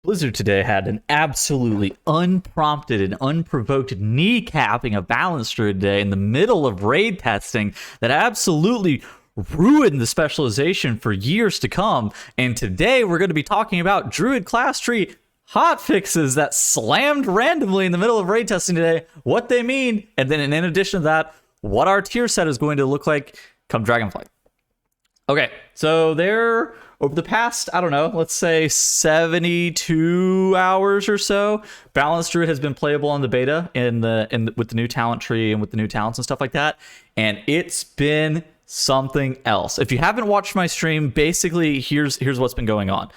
Blizzard today had an absolutely unprompted and unprovoked kneecapping of Balance Druid today in the middle of raid testing that absolutely ruined the specialization for years to come. And today we're going to be talking about Druid class tree hotfixes that slammed randomly in the middle of raid testing today, what they mean, and then in addition to that, what our tier set is going to look like come Dragonflight. Okay, so there, over the past, I don't know, let's say 72 hours or so, Balance Druid has been playable on the beta with the new talent tree and with the new talents and stuff like that, and it's been something else. If you haven't watched my stream, basically here's what's been going on.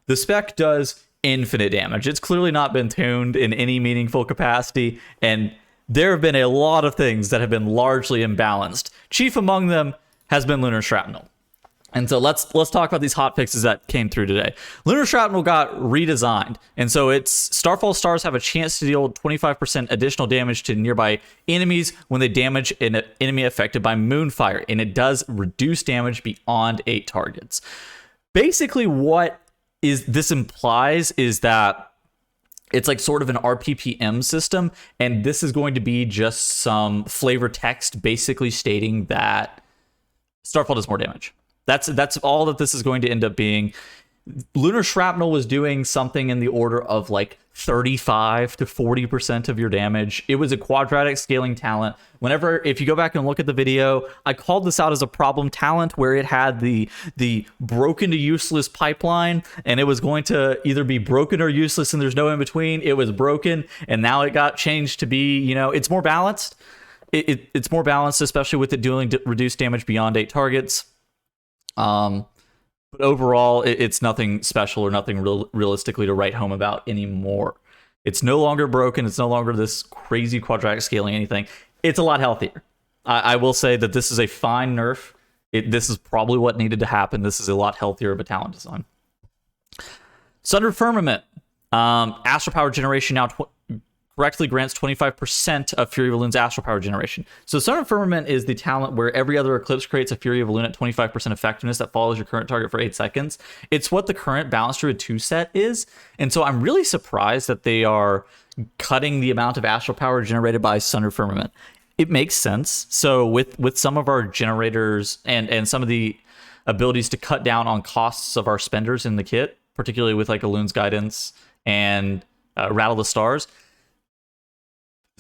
The spec does infinite damage. It's clearly not been tuned in any meaningful capacity, and there have been a lot of things that have been largely imbalanced. Chief among them has been Lunar Shrapnel. And so let's talk about these hotfixes that came through today. Lunar Shrapnel got redesigned, and so it's Starfall stars have a chance to deal 25% additional damage to nearby enemies when they damage an enemy affected by Moonfire, and it does reduce damage beyond 8 targets. Basically, what this implies is that it's like sort of an RPPM system, and this is going to be just some flavor text basically stating that Starfall does more damage. That's all that this is going to end up being. Lunar Shrapnel was doing something in the order of like 35 to 40% of your damage. It was a quadratic scaling talent. If you go back and look at the video, I called this out as a problem talent where it had the broken to useless pipeline, and it was going to either be broken or useless, and there's no in between. It was broken, and now it got changed to be, it's more balanced. It's more balanced, especially with it doing reduced damage beyond 8 targets. But overall, it's nothing special or nothing realistically to write home about anymore. It's no longer broken. It's no longer this crazy quadratic scaling anything. It's a lot healthier. I will say that this is a fine nerf. This is probably what needed to happen. This is a lot healthier of a talent design. Sundered Firmament. Astral Power generation now correctly grants 25% of Fury of Elun's Astral Power generation. So Sundered Firmament is the talent where every other eclipse creates a Fury of Elun at 25% effectiveness that follows your current target for 8 seconds. It's what the current Balance Druid 2 set is, and so I'm really surprised that they are cutting the amount of Astral Power generated by Sundered Firmament. It makes sense. So with some of our generators and some of the abilities to cut down on costs of our spenders in the kit, particularly with like Elun's Guidance and Rattle the Stars,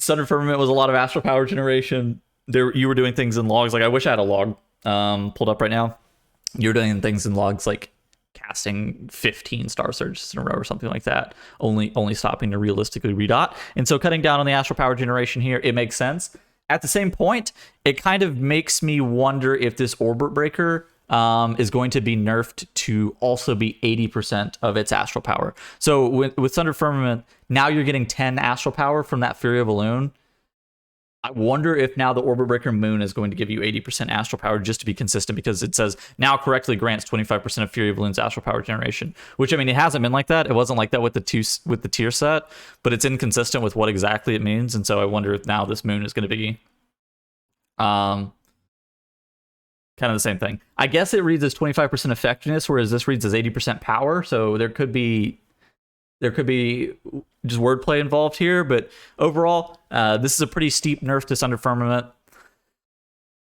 Sundered Firmament was a lot of Astral Power generation. You were doing things in logs. Like, I wish I had a log pulled up right now. You were doing things in logs like casting 15 Star Surges in a row or something like that, only stopping to realistically redot. And so cutting down on the Astral Power generation here, it makes sense. At the same point, it kind of makes me wonder if this Orbit Breaker is going to be nerfed to also be 80% of its Astral Power. So with Sundered Firmament, now you're getting 10 Astral Power from that Fury of Elun. I wonder if now the Orbit Breaker Moon is going to give you 80% Astral Power just to be consistent, because it says now correctly grants 25% of Fury of Elun's Astral Power generation. Which, I mean, it hasn't been like that. It wasn't like that with the tier set, but it's inconsistent with what exactly it means. And so I wonder if now this Moon is going to be kind of the same thing. I guess it reads as 25% effectiveness, whereas this reads as 80% power. So there could be just wordplay involved here, but overall, this is a pretty steep nerf to Sundered Firmament.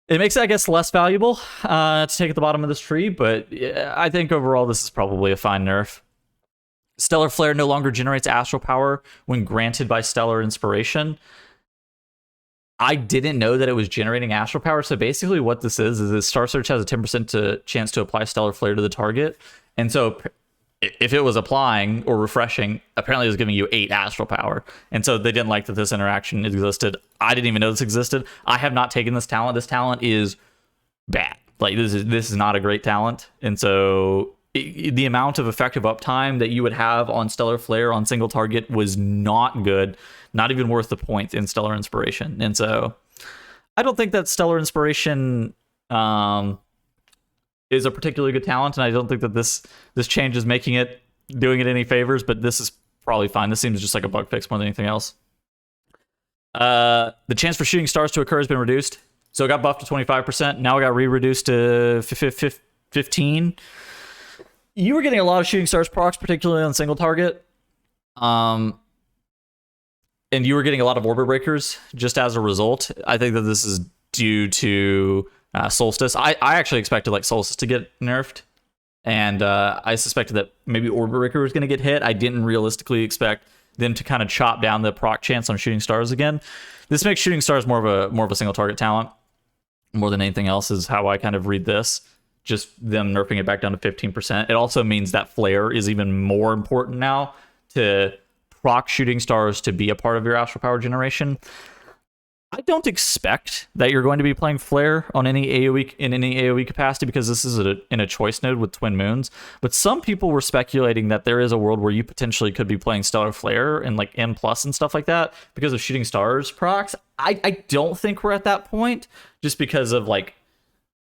It makes it, I guess, less valuable to take at the bottom of this tree, but I think overall this is probably a fine nerf. Stellar Flare no longer generates Astral Power when granted by Stellar Inspiration. I didn't know that it was generating Astral Power, so basically what this is Star Search has a 10% chance to apply Stellar Flare to the target, and so if it was applying or refreshing, apparently it was giving you 8 Astral Power, and so they didn't like that this interaction existed. I didn't even know this existed. I have not taken this talent. This talent is bad. Like, this is not a great talent, and so the amount of effective uptime that you would have on Stellar Flare on single target was not good, not even worth the point in Stellar Inspiration. And so I don't think that Stellar Inspiration is a particularly good talent, and I don't think that this change is doing it any favors, but this is probably fine. This seems just like a bug fix more than anything else. The chance for shooting stars to occur has been reduced. So it got buffed to 25%. Now it got reduced to 15. You were getting a lot of shooting stars procs, particularly on single target. And you were getting a lot of orbit breakers just as a result. I think that this is due to Solstice. I actually expected like Solstice to get nerfed, and I suspected that maybe orbit breaker was going to get hit. I didn't realistically expect them to kind of chop down the proc chance on shooting stars again. This makes shooting stars more of a single target talent more than anything else, is how I kind of read this. Just them nerfing it back down to 15%. It also means that flare is even more important now to proc shooting stars to be a part of your astral power generation. I don't expect that you're going to be playing flare on any AoE in any AoE capacity, because this is in a choice node with twin moons. But some people were speculating that there is a world where you potentially could be playing stellar flare and like M plus and stuff like that because of shooting stars procs. I don't think we're at that point, just because of like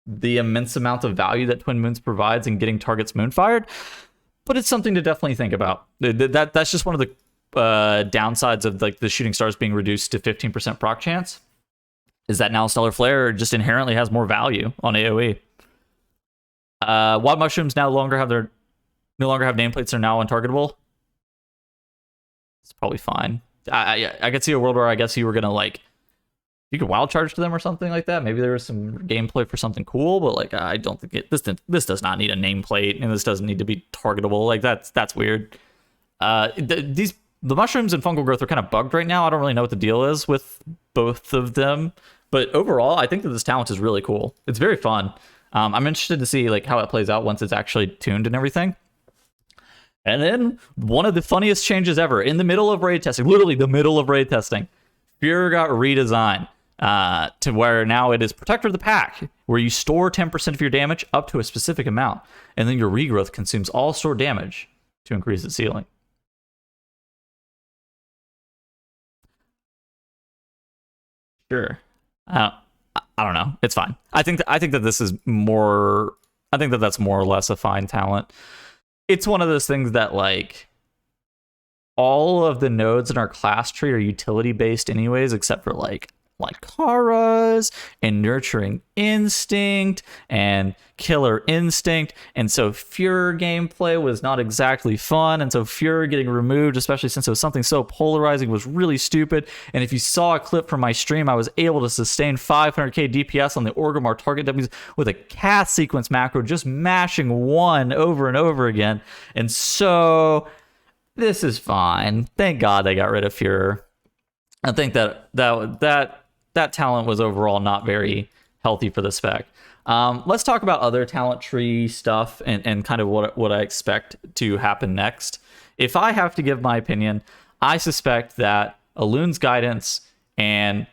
the immense amount of value that twin moons provides in getting targets moon fired. But it's something to definitely think about. That's just one of the downsides of like the shooting stars being reduced to 15% proc chance, is that now stellar flare just inherently has more value on AoE. Wild mushrooms no longer have nameplates, they're now untargetable. It's probably fine. I could see a world where I guess you were gonna like, you could wild charge to them or something like that. Maybe there was some gameplay for something cool, but like I don't think this does not need a nameplate, and this doesn't need to be targetable. Like that's weird. The mushrooms and fungal growth are kind of bugged right now. I don't really know what the deal is with both of them, but overall, I think that this talent is really cool. It's very fun. I'm interested to see like how it plays out once it's actually tuned and everything. And then one of the funniest changes ever in the middle of raid testing, literally the middle of raid testing, Fuhrer got redesigned to where now it is Protector of the Pack, where you store 10% of your damage up to a specific amount, and then your regrowth consumes all stored damage to increase the ceiling. Sure. I don't know. It's fine. I think that this is more. I think that that's more or less a fine talent. It's one of those things that like all of the nodes in our class tree are utility based anyways, except for like Kara's and Nurturing Instinct and Killer Instinct. And so Fuhrer gameplay was not exactly fun. And so Fuhrer getting removed, especially since it was something so polarizing, was really stupid. And if you saw a clip from my stream, I was able to sustain 500k DPS on the Orgrimmar target dummies with a cast sequence macro, just mashing one over and over again. And so this is fine. Thank God they got rid of Fuhrer. I think that talent was overall not very healthy for the spec. Let's talk about other talent tree stuff and kind of what I expect to happen next. If I have to give my opinion, I suspect that Elun's Guidance and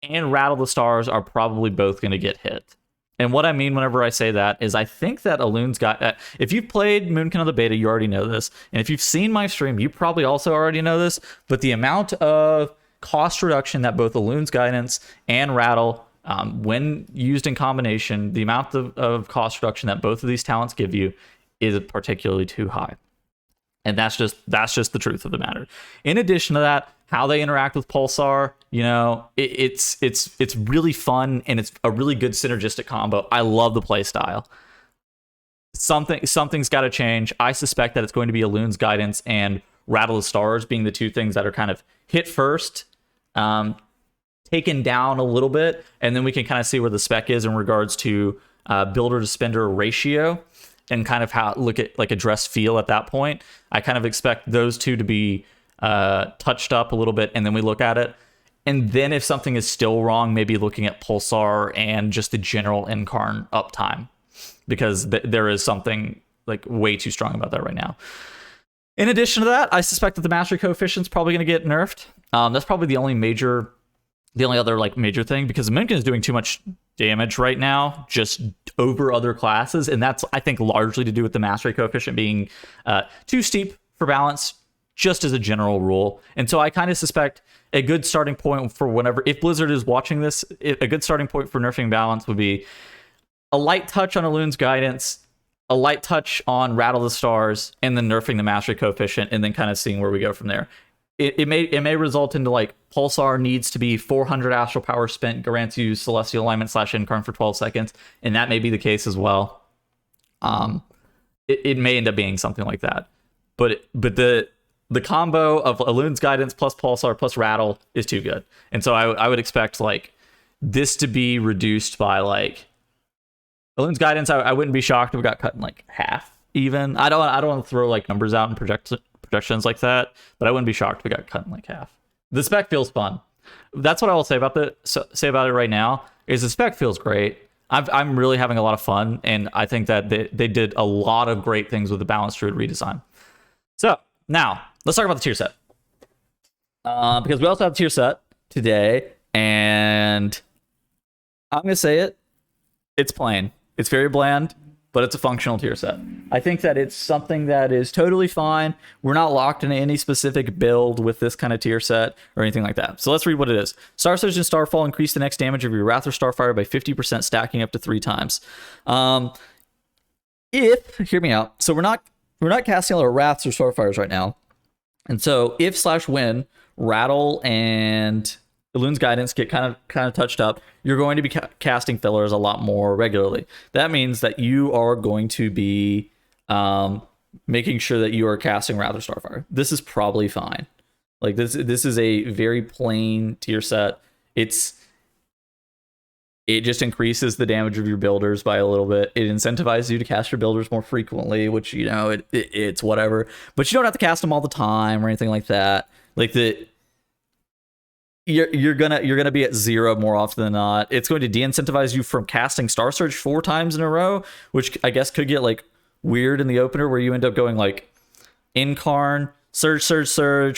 Rattle the Stars are probably both going to get hit. And what I mean whenever I say that is I think that Elun's got... if you've played Moonkin of the Beta, you already know this. And if you've seen my stream, you probably also already know this. But the amount of cost reduction that both Elun's Guidance and Rattle, when used in combination, the amount of cost reduction that both of these talents give you is particularly too high. And that's just the truth of the matter. In addition to that, how they interact with Pulsar, you know, it's really fun, and it's a really good synergistic combo. I love the play style. Something's got to change. I suspect that it's going to be Elun's Guidance and Rattle the Stars being the two things that are kind of hit first, taken down a little bit, and then we can kind of see where the spec is in regards to builder to spender ratio, and kind of how look at like address feel at that point. I kind of expect those two to be touched up a little bit, and then we look at it. And then if something is still wrong, maybe looking at Pulsar and just the general Incarn uptime, because there is something like way too strong about that right now. In addition to that, I suspect that the mastery coefficient is probably going to get nerfed. That's probably the only other like major thing, because Moonkin is doing too much damage right now, just over other classes, and that's I think largely to do with the mastery coefficient being too steep for balance, just as a general rule. And so I kind of suspect a good starting point for whenever, if Blizzard is watching this, a good starting point for nerfing balance would be a light touch on Elun's Guidance, a light touch on Rattle the Stars, and then nerfing the mastery coefficient, and then kind of seeing where we go from there. It may result into like Pulsar needs to be 400 astral power spent, grants you celestial alignment / Incarn for 12 seconds, and that may be the case as well. It may end up being something like that, but the the combo of Elun's Guidance plus Pulsar plus Rattle is too good. And so I would expect like this to be reduced by like Elun's Guidance. I wouldn't be shocked if it got cut in like half even. I don't want to throw like numbers out and projections like that, but I wouldn't be shocked if it got cut in like half. The spec feels fun. That's what I will say about it right now. Is the spec feels great. I'm really having a lot of fun, and I think that they did a lot of great things with the Balance Druid redesign. So now let's talk about the tier set, because we also have a tier set today, and I'm gonna say it. It's plain. It's very bland, but it's a functional tier set. I think that it's something that is totally fine. We're not locked into any specific build with this kind of tier set or anything like that. So let's read what it is. Star Surge and Starfall increase the next damage of your Wrath or Starfire by 50%, stacking up to 3 times. Hear me out. So we're not casting a lot of Wraths or Starfires right now. And so if/when Rattle and Elun's Guidance get kind of touched up, you're going to be casting fillers a lot more regularly. That means that you are going to be making sure that you are casting Wrath or Starfire. This is probably fine. Like this is a very plain tier set. It just increases the damage of your builders by a little bit. It incentivizes you to cast your builders more frequently, which, you know, it's whatever. But you don't have to cast them all the time or anything like that. Like you're gonna be at 0 more often than not. It's going to de-incentivize you from casting Star Surge 4 times in a row, which I guess could get like weird in the opener, where you end up going like Incarn, Surge,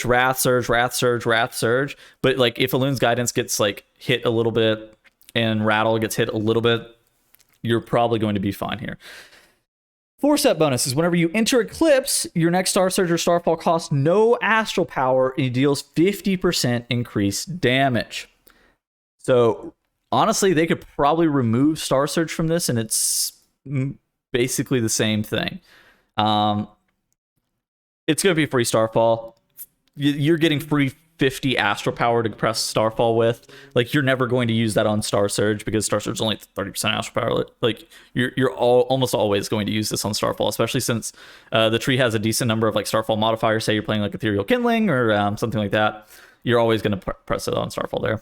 Wrath Surge, Wrath Surge, Wrath Surge. But like if Elun's Guidance gets like hit a little bit and Rattle gets hit a little bit, you're probably going to be fine here. 4-step bonus is whenever you enter Eclipse, your next Star Surge or Starfall costs no astral power and it deals 50% increased damage. So honestly, they could probably remove Star Surge from this and it's basically the same thing. It's going to be free Starfall. You're getting free 50 astral power to press Starfall with. Like, you're never going to use that on Star Surge because Star Surge is only 30% astral power. Like, you're almost always going to use this on Starfall, especially since the tree has a decent number of like Starfall modifiers. Say you're playing like Ethereal Kindling or something like that, you're always going to press it on Starfall there.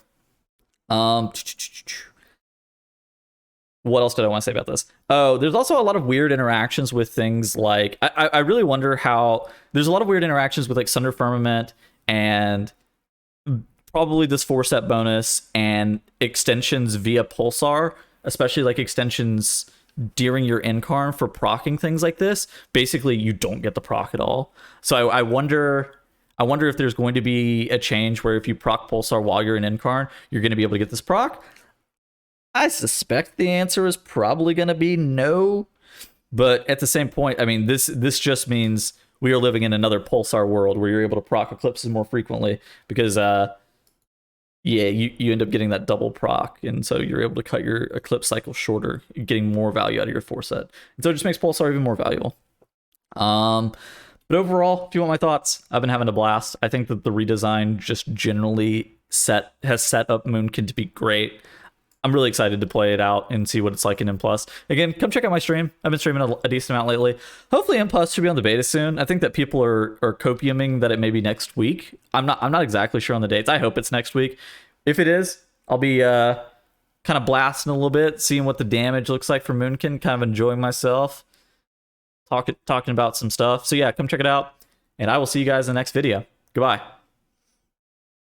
What else did I want to say about this? Oh, there's also a lot of weird interactions with things like I really wonder how there's a lot of weird interactions with like Sunder Firmament and probably this 4-step bonus and extensions via Pulsar, especially like extensions during your Incarn for proccing things like this. Basically, you don't get the proc at all. So I wonder if there's going to be a change where if you proc Pulsar while you're in Incarn, you're going to be able to get this proc. I suspect the answer is probably going to be no. But at the same point, I mean, this just means we are living in another Pulsar world where you're able to proc Eclipses more frequently because, you end up getting that double proc. And so you're able to cut your Eclipse cycle shorter, getting more value out of your 4-set. And so it just makes Pulsar even more valuable. But overall, if you want my thoughts, I've been having a blast. I think that the redesign just generally has set up Moonkin to be great. I'm really excited to play it out and see what it's like in M+. Again, come check out my stream. I've been streaming a decent amount lately. Hopefully M+ should be on the beta soon. I think that people are copiuming that it may be next week. I'm not exactly sure on the dates. I hope it's next week. If it is, I'll be kind of blasting a little bit, seeing what the damage looks like for Moonkin, kind of enjoying myself, talking about some stuff. So yeah, come check it out, and I will see you guys in the next video. Goodbye.